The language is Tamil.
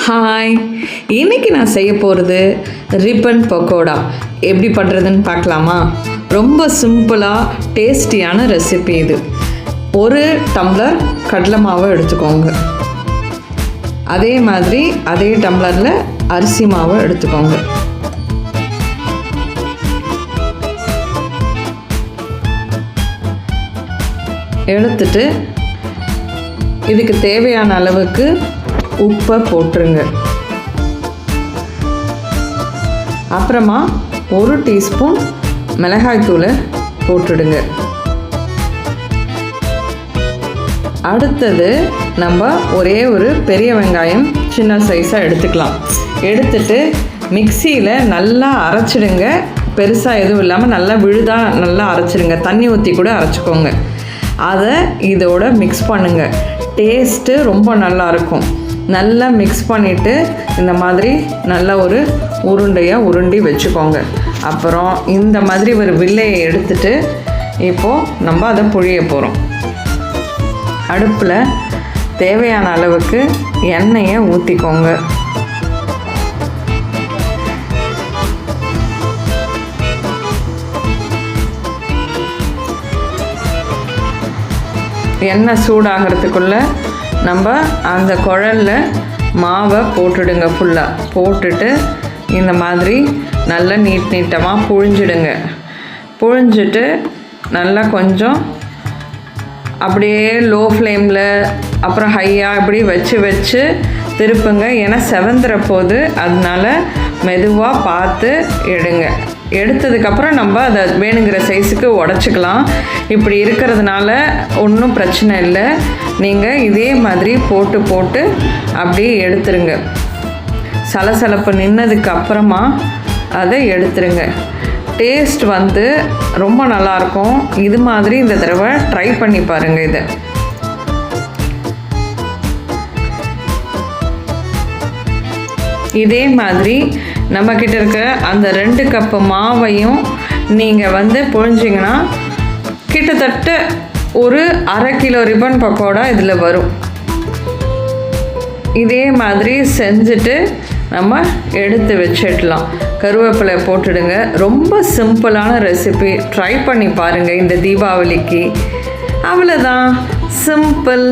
ஹாய், இன்றைக்கி நான் செய்ய போகிறது ரிப்பன் பக்கோடா. எப்படி பண்ணுறதுன்னு பார்க்கலாமா? ரொம்ப சிம்பிளாக டேஸ்டியான ரெசிபி இது. ஒரு டம்ளர் கடலை மாவை எடுத்துக்கோங்க. அதே மாதிரி அதே டம்ளரில் அரிசி மாவை எடுத்துக்கோங்க. எடுத்துட்டு இதுக்கு தேவையான அளவுக்கு உப்பை போட்டுருங்க. அப்புறமா 1 டீஸ்பூன் மிளகாய்த்தூளை போட்டுடுங்க. அடுத்தது நம்ம ஒரே ஒரு பெரிய வெங்காயம் சின்ன சைஸாக எடுத்துக்கலாம். எடுத்துட்டு மிக்சியில் நல்லா அரைச்சிடுங்க. பெருசாக எதுவும் இல்லாமல் நல்லா விழுதாக நல்லா அரைச்சிடுங்க. தண்ணி ஊற்றி கூட அரைச்சிக்கோங்க. அதை இதோட மிக்ஸ் பண்ணுங்கள். டேஸ்ட்டு ரொம்ப நல்லாயிருக்கும். நல்லா மிக்ஸ் பண்ணிவிட்டு இந்த மாதிரி நல்லா ஒரு உருண்டையாக உருண்டி வச்சுக்கோங்க. அப்புறம் இந்த மாதிரி ஒரு வில்லையை எடுத்துட்டு இப்போது நம்ம அதை புழிய போகிறோம். அடுப்பில் தேவையான அளவுக்கு எண்ணெயை ஊற்றிக்கோங்க. எண்ணெய் சூடாகிறதுக்குள்ளே நம்ம அந்த குழலில் மாவை போட்டுடுங்க. ஃபுல்லாக போட்டுட்டு இந்த மாதிரி நல்லா நீட்டமாக புழிஞ்சிடுங்க. புழிஞ்சிட்டு நல்லா கொஞ்சம் அப்படியே லோ ஃப்ளேமில் அப்புறம் ஹையாக இப்படி வச்சு திருப்புங்க. ஏன்னா செவந்துற போது அதனால மெதுவாக பார்த்து எடுங்க. எடுத்ததுக்கப்புறம் நம்ம அதை வேணுங்கிற சைஸுக்கு உடச்சிக்கலாம். இப்படி இருக்கிறதுனால ஒன்றும் பிரச்சனை இல்லை. நீங்கள் இதே மாதிரி போட்டு அப்படியே எடுத்துருங்க. சலசலப்பு நின்னதுக்கு அப்புறமா அதை எடுத்துருங்க. டேஸ்ட் ரொம்ப நல்லாயிருக்கும். இது மாதிரி இந்த தடவை ட்ரை பண்ணி பாருங்கள். இதை இதே மாதிரி நம்மக்கிட்ட இருக்க அந்த 2 கப்பு மாவையும் நீங்கள் புழிஞ்சிங்கன்னா கிட்டத்தட்ட ஒரு 1/2 கிலோ ரிப்பன் பக்கோடா இதில் வரும். இதே மாதிரி செஞ்சுட்டு நம்ம எடுத்து வச்சிடலாம். கருவேப்பிலை போட்டுடுங்க. ரொம்ப சிம்பிளான ரெசிபி. ட்ரை பண்ணி பாருங்கள் இந்த தீபாவளிக்கு. அவ்வளோதான், சிம்பிள்.